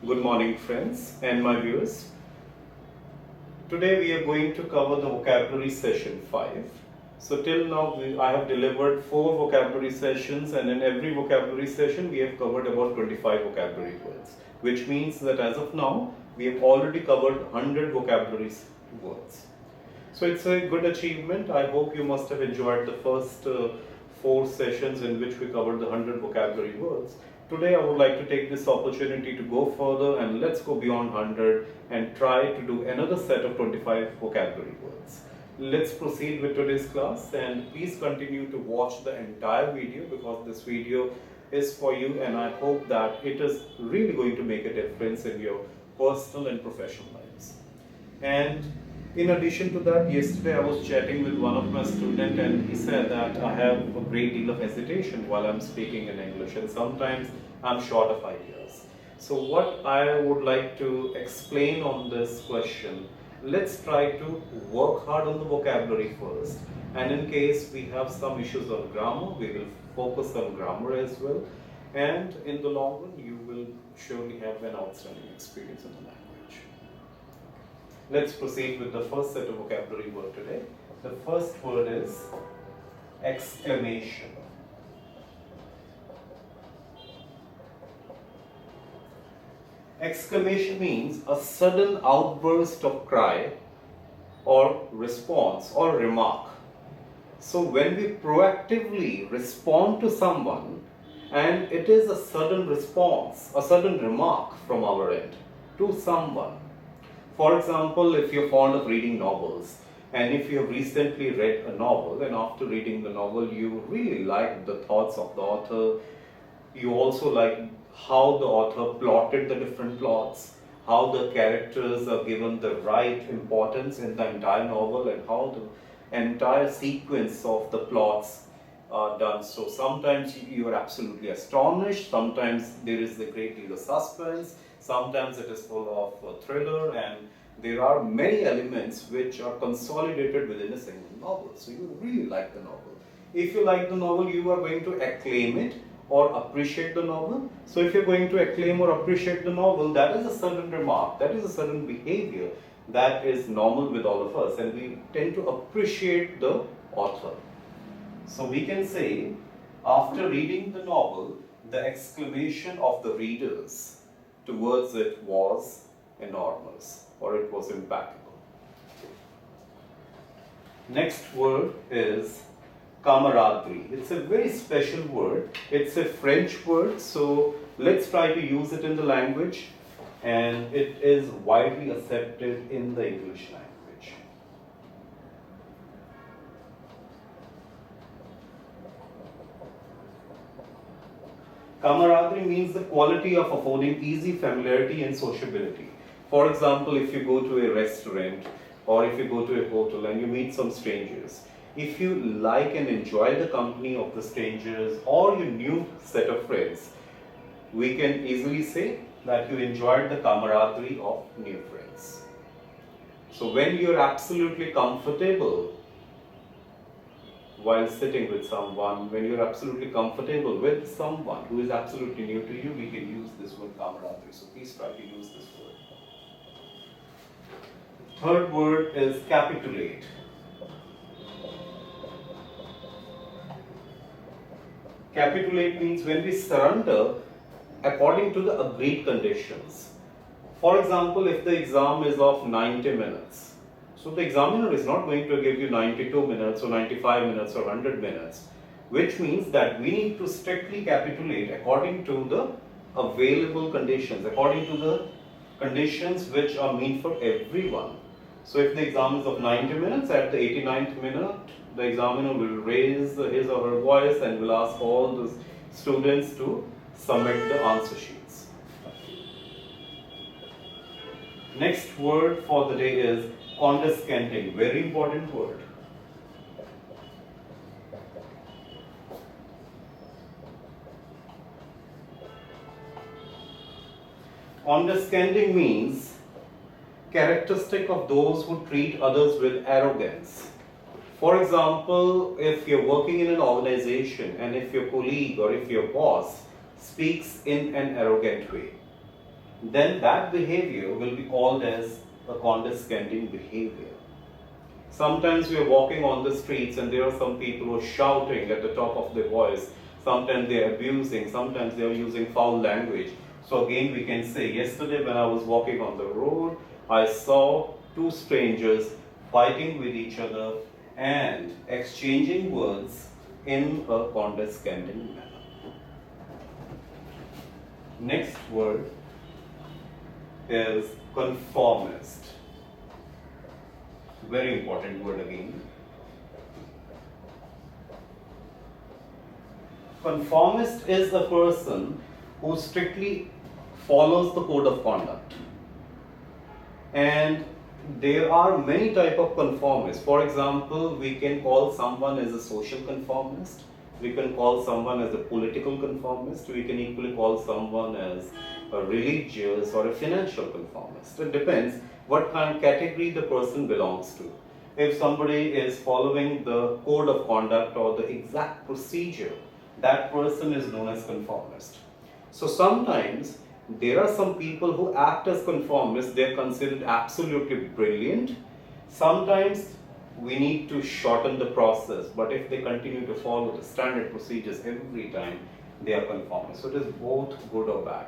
Good morning, friends and my viewers. Today we are going to cover the vocabulary session 5. So till now I have delivered 4 vocabulary sessions, and in every vocabulary session we have covered about 25 vocabulary words, which means that as of now we have already covered 100 vocabulary words. So it's a good achievement. I hope you must have enjoyed the first 4 sessions in which we covered the 100 vocabulary words. Today I would like to take this opportunity to go further and let's go beyond 100 and try to do another set of 25 vocabulary words. Let's proceed with today's class, and please continue to watch the entire video because this video is for you, and I hope that it is really going to make a difference in your personal and professional lives. And in addition to that, yesterday I was chatting with one of my students and he said that I have a great deal of hesitation while I'm speaking in English, and sometimes I'm short of ideas. So what I would like to explain on this question, let's try to work hard on the vocabulary first, and in case we have some issues on grammar, we will focus on grammar as well, and in the long run you will surely have an outstanding experience in the language. Let's proceed with the first set of vocabulary word today. The first word is exclamation. Exclamation means a sudden outburst of cry or response or remark. So when we proactively respond to someone and it is a sudden response, a sudden remark from our end to someone. For example, if you're fond of reading novels and if you have recently read a novel and after reading the novel you really like the thoughts of the author, you also like how the author plotted the different plots, how the characters are given the right importance in the entire novel, and how the entire sequence of the plots are done. So sometimes you are absolutely astonished, sometimes there is a great deal of suspense, sometimes it is full of thriller, and there are many elements which are consolidated within a single novel. So you really like the novel. If you like the novel, you are going to acclaim it or appreciate the novel. So if you're going to acclaim or appreciate the novel, that is a certain remark, that is a certain behavior that is normal with all of us, and we tend to appreciate the author. So we can say, after reading the novel, the exclamation of the readers towards it was enormous, or it was impeccable. Next word is camaraderie. It's a very special word. It's a French word, so let's try to use it in the language, and it is widely accepted in the English language. Camaraderie means the quality of affording easy familiarity and sociability. For example, if you go to a restaurant or if you go to a hotel and you meet some strangers, if you like and enjoy the company of the strangers or your new set of friends, we can easily say that you enjoyed the camaraderie of new friends. So when you're absolutely comfortable while sitting with someone, when you're absolutely comfortable with someone who is absolutely new to you, we can use this word camaraderie. So please try to use this word. Third word is capitulate. Capitulate means when we surrender according to the agreed conditions. For example, if the exam is of 90 minutes, so the examiner is not going to give you 92 minutes or 95 minutes or 100 minutes, which means that we need to strictly capitulate according to the available conditions, according to the conditions which are meant for everyone. So if the exam is of 90 minutes, at the 89th minute, the examiner will raise his or her voice and will ask all the students to submit the answer sheets. Next word for the day is condescending. Very important word. Condescending means characteristic of those who treat others with arrogance. For example, if you're working in an organization and if your colleague or if your boss speaks in an arrogant way, then that behavior will be called as a condescending behavior. Sometimes we are walking on the streets and there are some people who are shouting at the top of their voice. Sometimes they are abusing, sometimes they are using foul language. So again we can say, yesterday when I was walking on the road, I saw two strangers fighting with each other and exchanging words in a condescending manner. Next word is conformist. Very important word again. Conformist is a person who strictly follows the code of conduct. And there are many types of conformists. For example, we can call someone as a social conformist. We can call someone as a political conformist. We can equally call someone as a religious or a financial conformist. It depends what kind of category the person belongs to. If somebody is following the code of conduct or the exact procedure, that person is known as conformist. So sometimes there are some people who act as conformists, they are considered absolutely brilliant. Sometimes we need to shorten the process, but if they continue to follow the standard procedures every time, they are conformists. So it is both good or bad.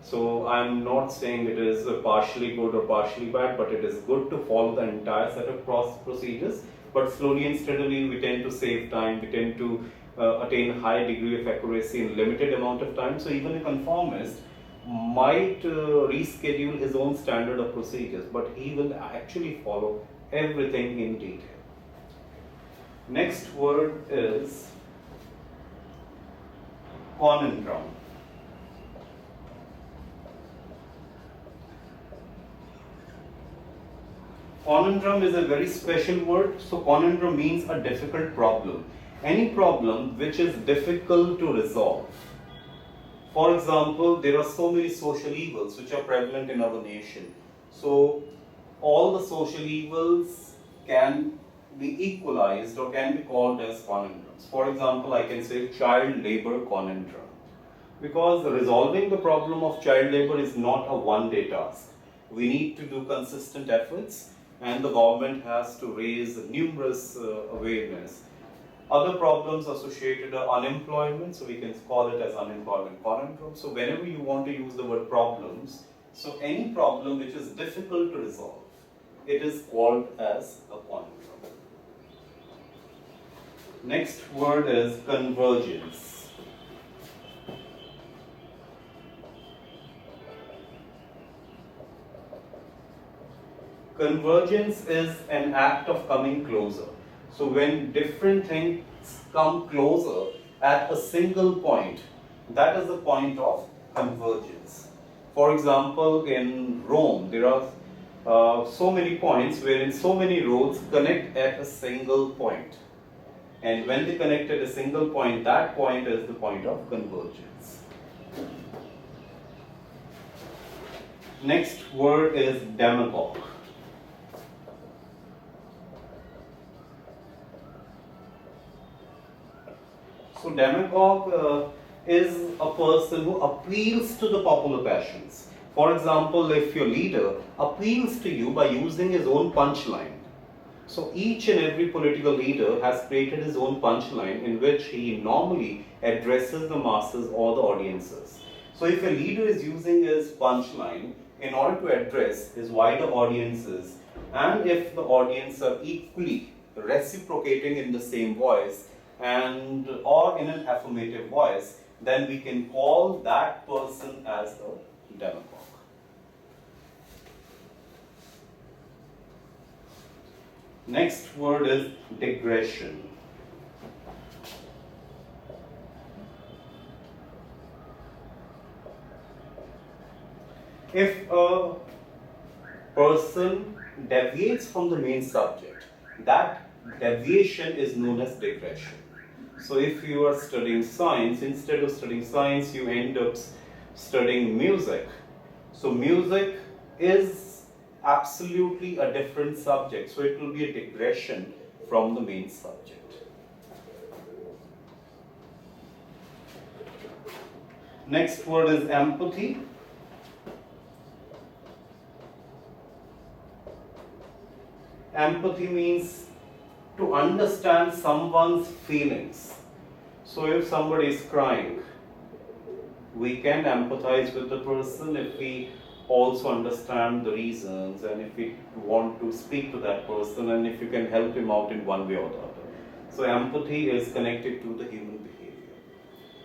So I'm not saying it is partially good or partially bad, but it is good to follow the entire set of procedures. But slowly and steadily we tend to save time, we tend to attain high degree of accuracy in limited amount of time. So even a conformist might reschedule his own standard of procedures, but he will actually follow everything in detail. Next word is conundrum. Conundrum is a very special word. So conundrum means a difficult problem. Any problem which is difficult to resolve. For example, there are so many social evils which are prevalent in our nation. So all the social evils can be equalized or can be called as conundrums. For example, I can say child labor conundrum. Because resolving the problem of child labor is not a one-day task. We need to do consistent efforts, and the government has to raise numerous awareness. Other problems associated are unemployment, so we can call it as unemployment conundrum. So whenever you want to use the word problems, so any problem which is difficult to resolve, it is called as a conundrum. Next word is convergence. Convergence is an act of coming closer. So when different things come closer at a single point, that is the point of convergence. For example, in Rome, there are so many points wherein so many roads connect at a single point. And when they connect at a single point, that point is the point of convergence. Next word is demagogue. So demagogue is a person who appeals to the popular passions. For example, if your leader appeals to you by using his own punchline. So each and every political leader has created his own punchline in which he normally addresses the masses or the audiences. So if a leader is using his punchline in order to address his wider audiences, and if the audience are equally reciprocating in the same voice and or in an affirmative voice, then we can call that person as a demagogue. Next word is digression. If a person deviates from the main subject, that deviation is known as digression. So if you are studying science, instead of studying science, you end up studying music. So music is absolutely a different subject. So it will be a digression from the main subject. Next word is empathy. Empathy means to understand someone's feelings. So if somebody is crying, we can empathize with the person if we also understand the reasons, and if we want to speak to that person, and if you can help him out in one way or the other. So empathy is connected to the human behavior.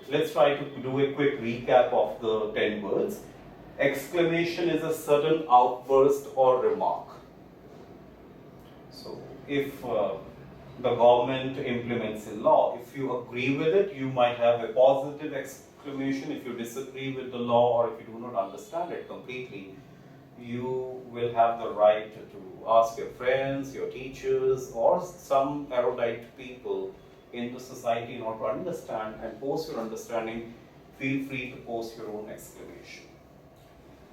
Let's try to do a quick recap of the 10 words. Exclamation is a sudden outburst or remark. So if the government implements a law, if you agree with it, you might have a positive exclamation. If you disagree with the law, or if you do not understand it completely, you will have the right to ask your friends, your teachers, or some erudite people in the society in order to understand and post your understanding. Feel free to post your own exclamation.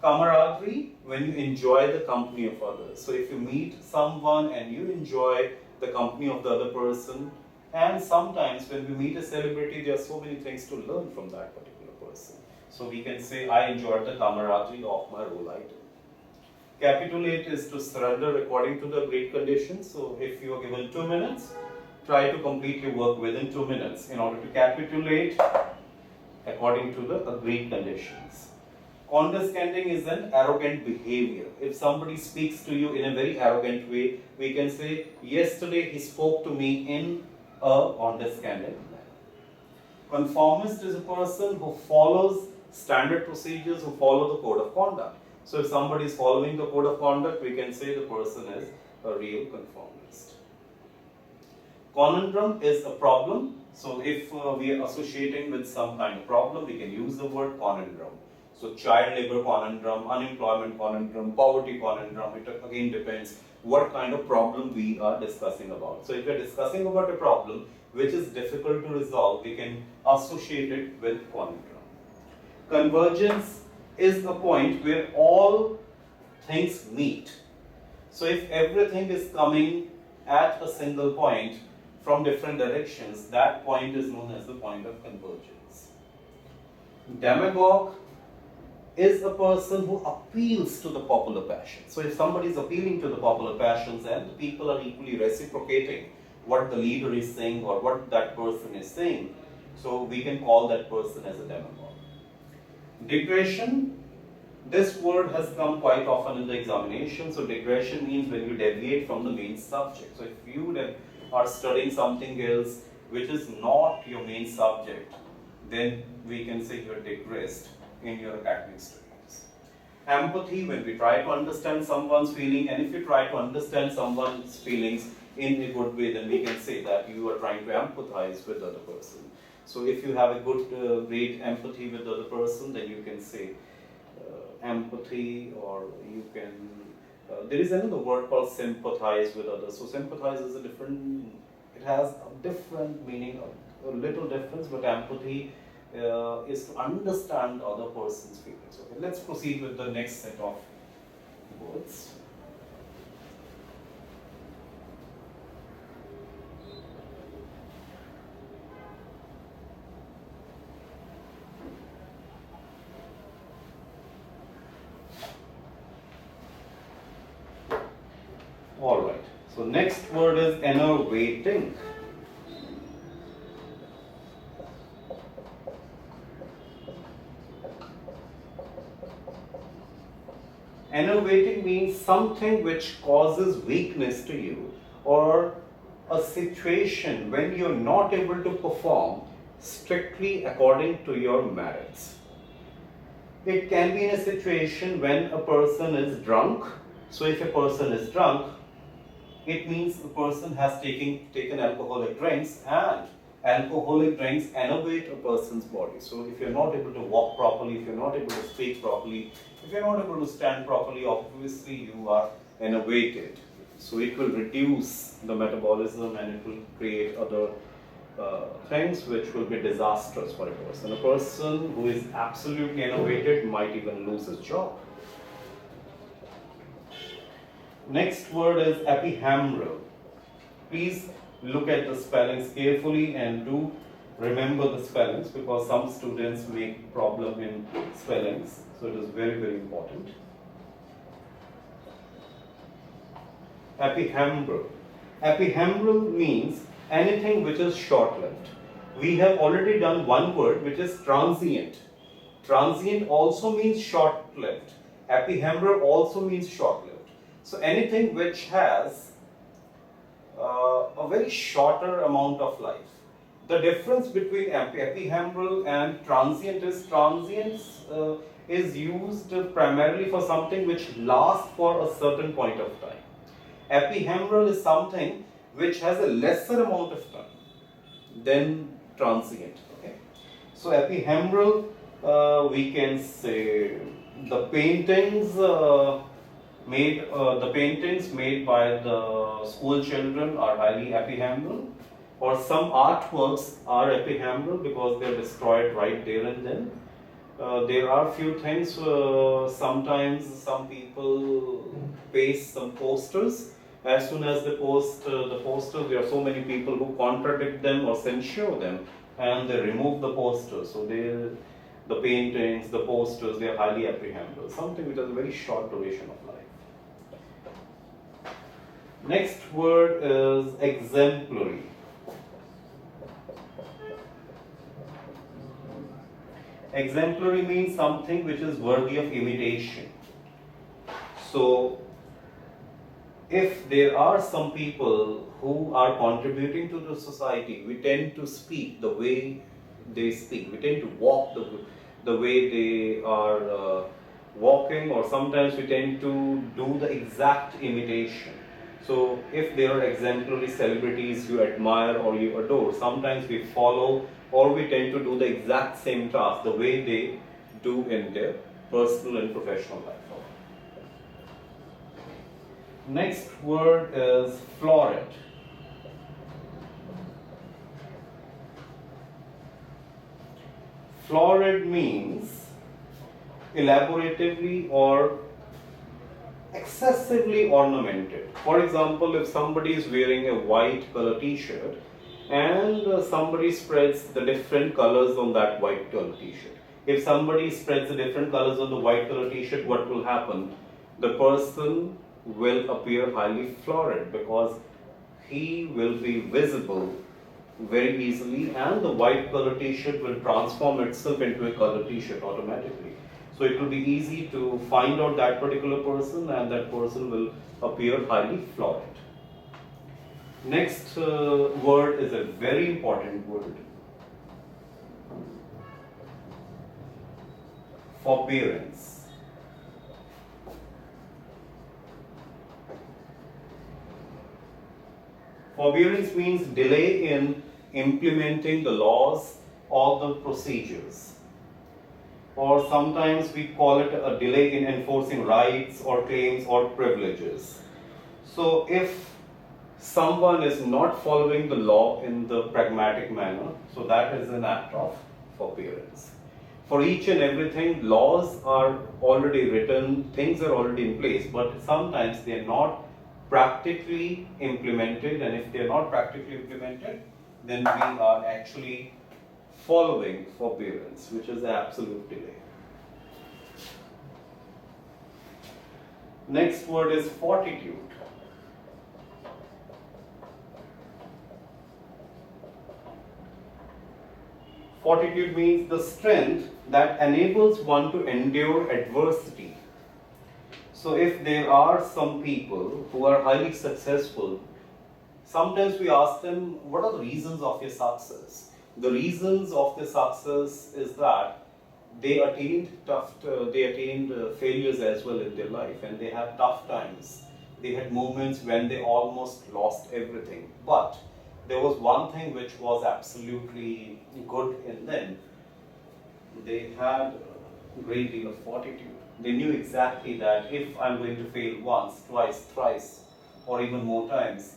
Camaraderie, when you enjoy the company of others. So if you meet someone and you enjoy the company of the other person, and sometimes when we meet a celebrity, there are so many things to learn from that particular person. So we can say, I enjoyed the camaraderie of my role item. Capitulate is to surrender according to the agreed conditions. So if you are given 2 minutes, try to complete your work within 2 minutes in order to capitulate according to the agreed conditions. Condescending is an arrogant behavior. If somebody speaks to you in a very arrogant way, we can say, yesterday he spoke to me in a condescending manner. Conformist is a person who follows standard procedures, who follow the code of conduct. So if somebody is following the code of conduct, we can say the person is a real conformist. Conundrum is a problem. So if we are associating with some kind of problem, we can use the word conundrum. So child labor conundrum, unemployment conundrum, poverty conundrum, it again depends what kind of problem we are discussing about. So if we are discussing about a problem which is difficult to resolve, we can associate it with conundrum. Convergence is the point where all things meet. So if everything is coming at a single point from different directions, that point is known as the point of convergence. Demagogue is a person who appeals to the popular passion. So if somebody is appealing to the popular passions and the people are equally reciprocating what the leader is saying or what that person is saying, so we can call that person as a demagogue. Digression, this word has come quite often in the examination. So digression means when you deviate from the main subject. So if you are studying something else which is not your main subject, then we can say you're digressed in your academic studies. Empathy, when we try to understand someone's feeling, and if you try to understand someone's feelings in a good way, then we can say that you are trying to empathize with the other person. So if you have a good, great empathy with the other person, then you can say empathy, or you can, there is another word called sympathize with others. So sympathize is a different, it has a different meaning, a little difference, but empathy is to understand the other person's feelings. Okay, let's proceed with the next set of words. All right. So next word is enervating. Enervating means something which causes weakness to you, or a situation when you're not able to perform strictly according to your merits. It can be in a situation when a person is drunk. So if a person is drunk, it means the person has taken alcoholic drinks, and alcoholic drinks enervate a person's body. So if you're not able to walk properly, if you're not able to speak properly, if you're not able to stand properly, obviously you are enervated. So it will reduce the metabolism and it will create other things which will be disastrous for a person. A person who is absolutely enervated might even lose his job. Next word is hamro. Please look at the spellings carefully and do remember the spellings, because some students make problem in spellings. So it is very, very important. Epihambral. Epihambral means anything which is short-lived. We have already done one word which is transient. Transient also means short-lived. Epihambral also means short-lived. So anything which has a very shorter amount of life. The difference between epihambral and transient is is used primarily for something which lasts for a certain point of time. Epihambral is something which has a lesser amount of time than transient. Okay, so epihambral, we can say the paintings made by the school children are highly epihambral, or some artworks are epihambral because they are destroyed right there and then. There are few things, sometimes some people paste some posters. As soon as they post the posters, there are so many people who contradict them or censure them, and they remove the posters. So the paintings, the posters, they are highly epihambral, something which has a very short duration of life. Next word is exemplary. Exemplary means something which is worthy of imitation. So, if there are some people who are contributing to the society, we tend to speak the way they speak. We tend to walk the way they are walking, or sometimes we tend to do the exact imitation. So, if there are exemplary celebrities you admire or you adore, sometimes we follow or we tend to do the exact same task the way they do in their personal and professional life. Next word is florid. Florid means elaboratively or excessively ornamented. For example, if somebody is wearing a white color t-shirt and somebody spreads the different colors on that white color t-shirt. If somebody spreads the different colors on the white color t-shirt, what will happen? The person will appear highly florid because he will be visible very easily, and the white color t-shirt will transform itself into a color t-shirt automatically. So it will be easy to find out that particular person, and that person will appear highly florid. Next word is a very important word. Forbearance. Forbearance means delay in implementing the laws or the procedures. Or sometimes we call it a delay in enforcing rights or claims or privileges. So if someone is not following the law in the pragmatic manner, so that is an act of forbearance. For each and everything, laws are already written, things are already in place, but sometimes they are not practically implemented, and if they are not practically implemented, then we are actually following forbearance, which is absolute delay. Next word is fortitude. Fortitude means the strength that enables one to endure adversity. So if there are some people who are highly successful, sometimes we ask them, what are the reasons of your success? The reasons of their success is that they attained failures as well in their life, and they had tough times. They had moments when they almost lost everything. But there was one thing which was absolutely good in them. They had a great deal of fortitude. They knew exactly that if I'm going to fail once, twice, thrice, or even more times,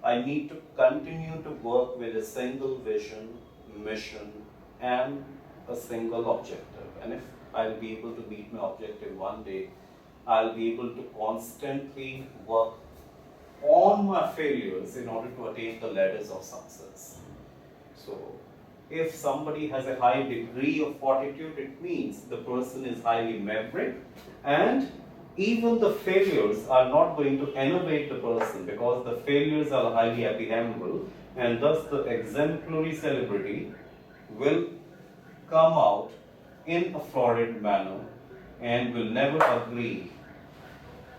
I need to continue to work with a single vision, mission, and a single objective. And if I'll be able to meet my objective one day, I'll be able to constantly work on my failures in order to attain the ladders of success. So, if somebody has a high degree of fortitude, it means the person is highly maverick, and even the failures are not going to enervate the person, because the failures are highly ephemeral, and thus the exemplary celebrity will come out in a florid manner and will never agree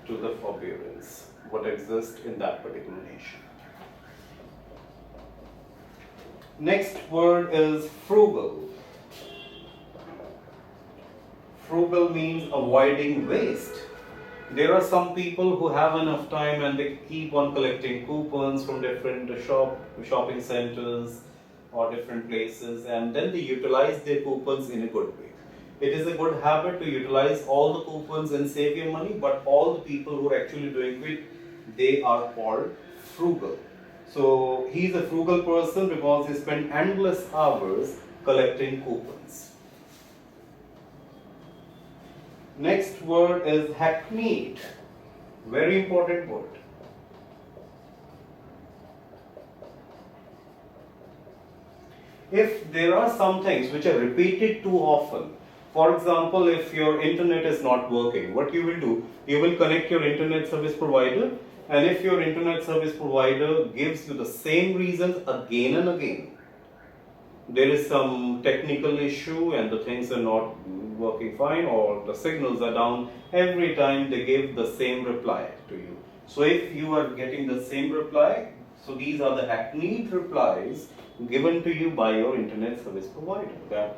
to the forbearance what exists in that particular nation. Next word is frugal. Frugal means avoiding waste. There are some people who have enough time and they keep on collecting coupons from different shopping centers or different places, and then they utilize their coupons in a good way. It is a good habit to utilize all the coupons and save your money, but all the people who are actually doing it, they are called frugal. So he is a frugal person because he spent endless hours collecting coupons. Next word is hackmeet. Very important word. If there are some things which are repeated too often, for example, if your internet is not working, what you will do, you will connect your internet service provider, and if your internet service provider gives you the same reasons again and again, there is some technical issue and the things are not working fine or the signals are down, every time they give the same reply to you. So if you are getting the same reply, so these are the hackneyed replies given to you by your internet service provider, that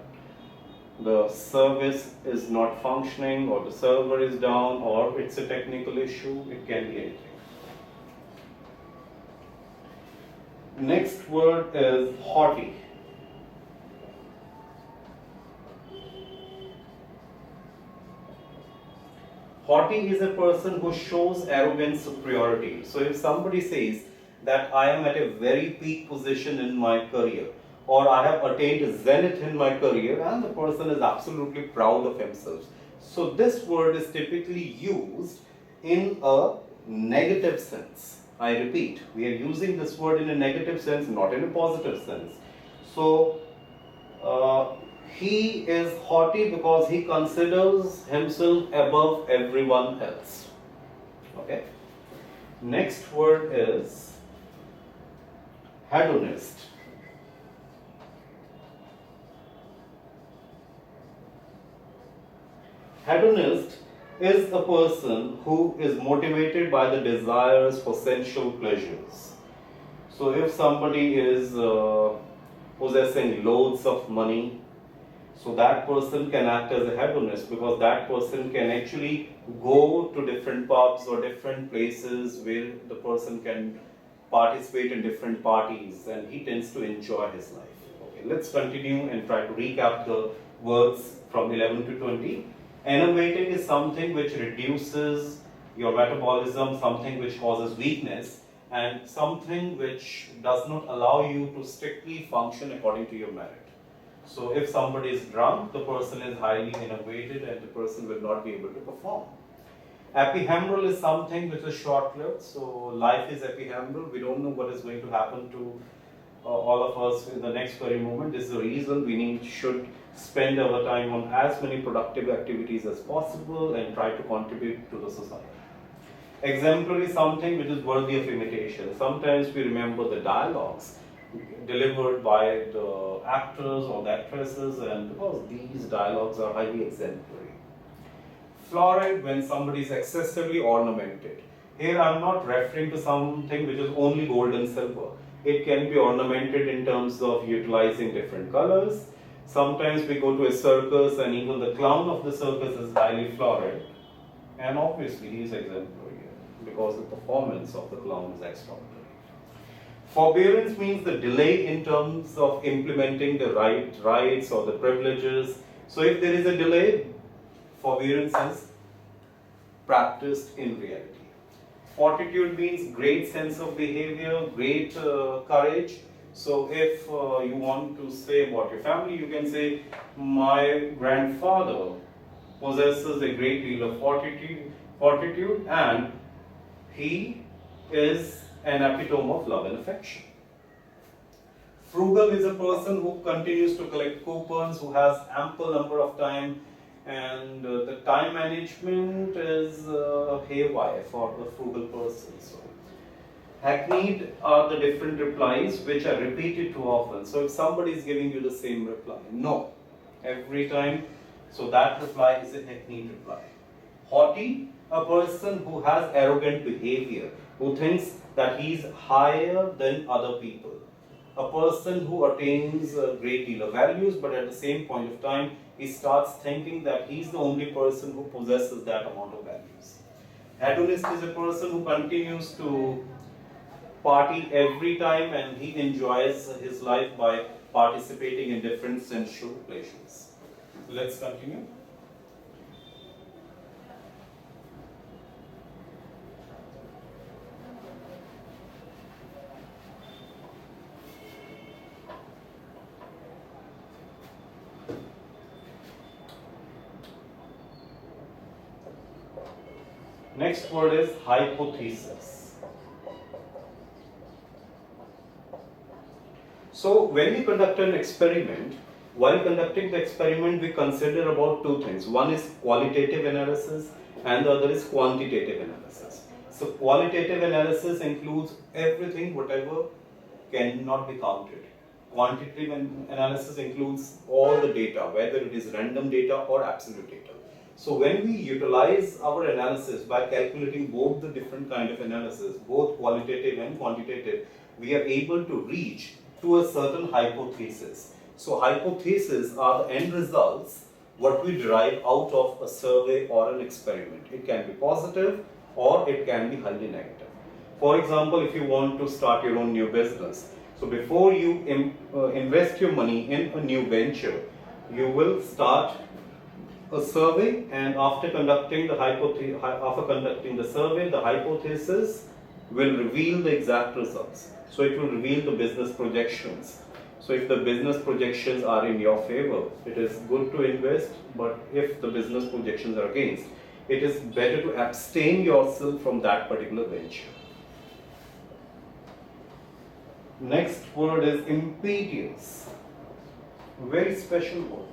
the service is not functioning or the server is down or it's a technical issue, it can be anything. Next word is haughty. Haughty is a person who shows arrogant superiority. So if somebody says that I am at a very peak position in my career, or I have attained a zenith in my career, and the person is absolutely proud of himself. So this word is typically used in a negative sense. I repeat, we are using this word in a negative sense, not in a positive sense. So he is haughty because he considers himself above everyone else. Okay. Next word is hedonist. Hedonist is a person who is motivated by the desires for sensual pleasures. So if somebody is possessing loads of money, so that person can act as a hedonist, because that person can actually go to different pubs or different places where the person can participate in different parties, and he tends to enjoy his life. Okay, let's continue and try to recap the words from 11 to 20. Enervating is something which reduces your metabolism, something which causes weakness, and something which does not allow you to strictly function according to your merit. So if somebody is drunk, the person is highly enervated and the person will not be able to perform. Ephemeral is something which is short-lived. So life is ephemeral. We don't know what is going to happen to all of us in the next very moment. This is the reason we should spend our time on as many productive activities as possible and try to contribute to the society. Exemplary is something which is worthy of imitation. Sometimes we remember the dialogues delivered by the actors or the actresses, and because these dialogues are highly exemplary. Florid, when somebody is excessively ornamented. Here I am not referring to something which is only gold and silver. It can be ornamented in terms of utilizing different colors. Sometimes we go to a circus and even the clown of the circus is highly florid, and obviously he is exemplary because the performance of the clown is extraordinary. Forbearance means the delay in terms of implementing the rights or the privileges. So if there is a delay, forbearance is practiced in reality. Fortitude means great sense of behavior, great courage. So if you want to say about your family, you can say, my grandfather possesses a great deal of fortitude, and he is an epitome of love and affection. Frugal is a person who continues to collect coupons, who has ample number of time and the time management is haywire for the frugal person. So hackmeet are the different replies which are repeated too often. So if somebody is giving you the same reply, no, every time, so that reply is a hackmeet reply. Haughty, a person who has arrogant behavior, who thinks that he is higher than other people. A person who attains a great deal of values, but at the same point of time, he starts thinking that he is the only person who possesses that amount of values. Hedonist is a person who continues to party every time and he enjoys his life by participating in different sensual pleasures. Let's continue. Next word is hypothesis. So when we conduct an experiment, while conducting the experiment, we consider about two things. One is qualitative analysis and the other is quantitative analysis. So qualitative analysis includes everything, whatever cannot be counted. Quantitative analysis includes all the data, whether it is random data or absolute data. So when we utilize our analysis by calculating both the different kind of analysis, both qualitative and quantitative, we are able to reach to a certain hypothesis. So hypotheses are the end results, what we derive out of a survey or an experiment. It can be positive or it can be highly negative. For example, if you want to start your own new business, so before you invest your money in a new venture, you will start a survey, and after conducting the survey, the hypothesis will reveal the exact results. So it will reveal the business projections. So if the business projections are in your favor, it is good to invest, but if the business projections are against, it is better to abstain yourself from that particular venture. Next word is impedance. Very special word.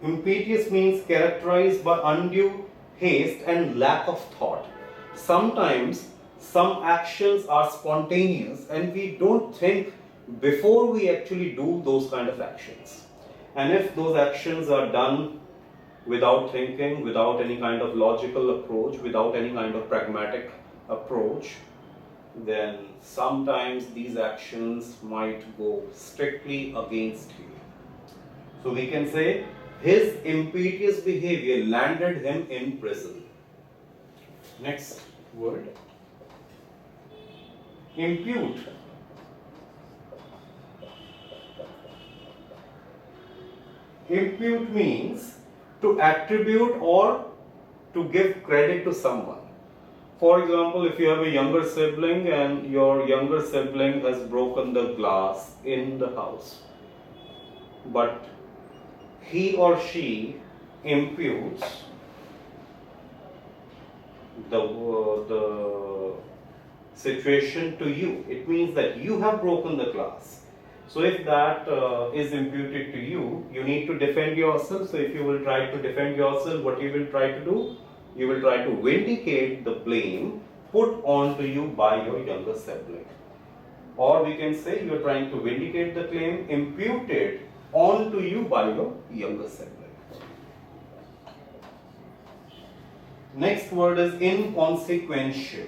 Impetuous means characterized by undue haste and lack of thought. Sometimes some actions are spontaneous and we don't think before we actually do those kind of actions. And if those actions are done without thinking, without any kind of logical approach, without any kind of pragmatic approach, then sometimes these actions might go strictly against you. So we can say his impetuous behavior landed him in prison. Next word, impute. Impute means to attribute or to give credit to someone. For example, if you have a younger sibling and your younger sibling has broken the glass in the house, but he or she imputes the situation to you. It means that you have broken the glass. So if that is imputed to you, you need to defend yourself. So if you will try to defend yourself, what you will try to do? You will try to vindicate the blame put onto you by your younger sibling. Or we can say you are trying to vindicate the claim imputed onto you by your younger sibling. Next word is inconsequential.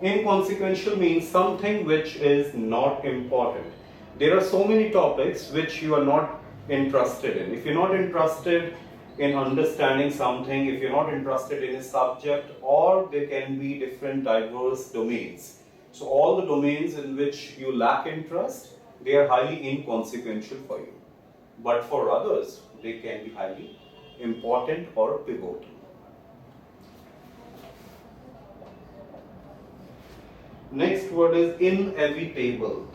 Inconsequential means something which is not important. There are so many topics which you are not interested in. If you're not interested in understanding something, if you're not interested in a subject, or there can be different diverse domains. So all the domains in which you lack interest, they are highly inconsequential for you. But for others, they can be highly important or pivotal. Next word is inevitable.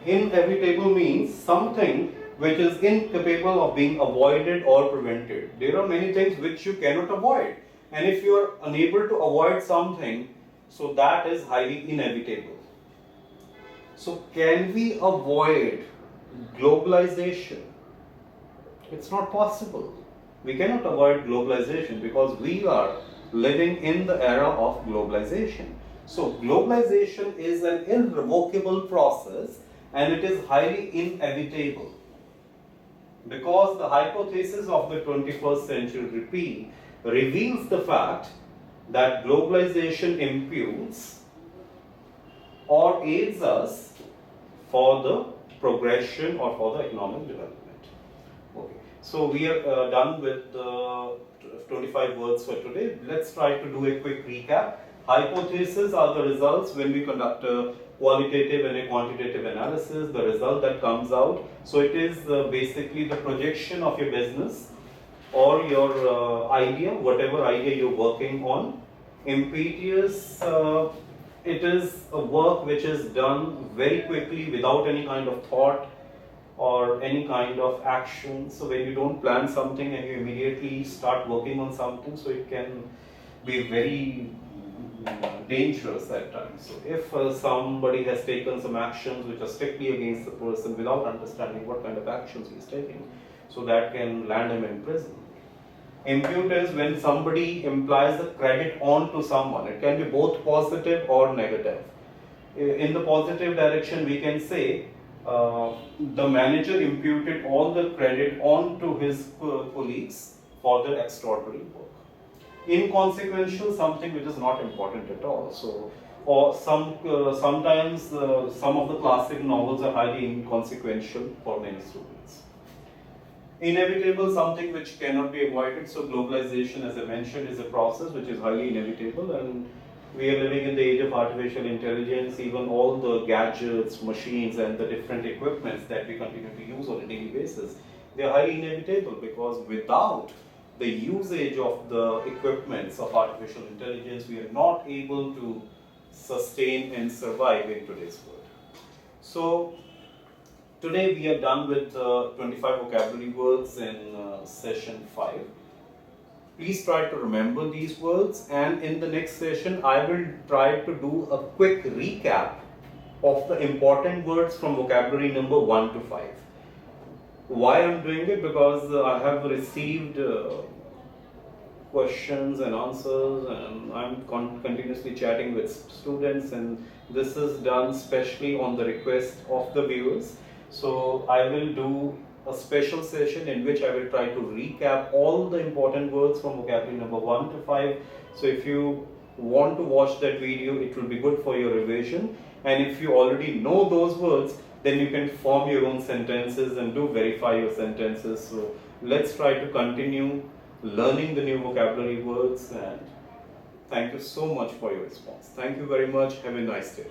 Inevitable means something which is incapable of being avoided or prevented. There are many things which you cannot avoid, and if you are unable to avoid something, so that is highly inevitable. So can we avoid globalization? It's not possible. We cannot avoid globalization because we are living in the era of globalization. So globalization is an irrevocable process and it is highly inevitable. Because the hypothesis of the 21st century reveals the fact that globalization imputes or aids us for the progression or for the economic development. Okay. So we are done with the 25 words for today. Let's try to do a quick recap. Hypotheses are the results when we conduct a qualitative and a quantitative analysis, the result that comes out. So it is basically the projection of your business or your idea, whatever idea you're working on. Impetuous, it is a work which is done very quickly without any kind of thought or any kind of action. So when you don't plan something and you immediately start working on something, so it can be very dangerous at times. So if somebody has taken some actions which are strictly against the person without understanding what kind of actions he is taking, so that can land him in prison. Impute is when somebody implies the credit onto someone. It can be both positive or negative. In the positive direction, we can say the manager imputed all the credit onto his colleagues for their extraordinary work. Inconsequential, something which is not important at all. So, or sometimes some of the classic novels are highly inconsequential for many students. Inevitable, something which cannot be avoided. So globalization, as I mentioned, is a process which is highly inevitable, and we are living in the age of artificial intelligence. Even all the gadgets, machines, and the different equipments that we continue to use on a daily basis, they are highly inevitable, because without the usage of the equipments of artificial intelligence, we are not able to sustain and survive in today's world. So today we are done with 25 vocabulary words in session 5. Please try to remember these words, and in the next session I will try to do a quick recap of the important words from vocabulary number 1 to 5. Why I'm doing it? Because I have received questions and answers, and I'm continuously chatting with students, and this is done specially on the request of the viewers. So I will do a special session in which I will try to recap all the important words from vocabulary number 1 to 5. So if you want to watch that video, it will be good for your revision. And if you already know those words, then you can form your own sentences and do verify your sentences. So let's try to continue learning the new vocabulary words, and thank you so much for your response. Thank you very much. Have a nice day.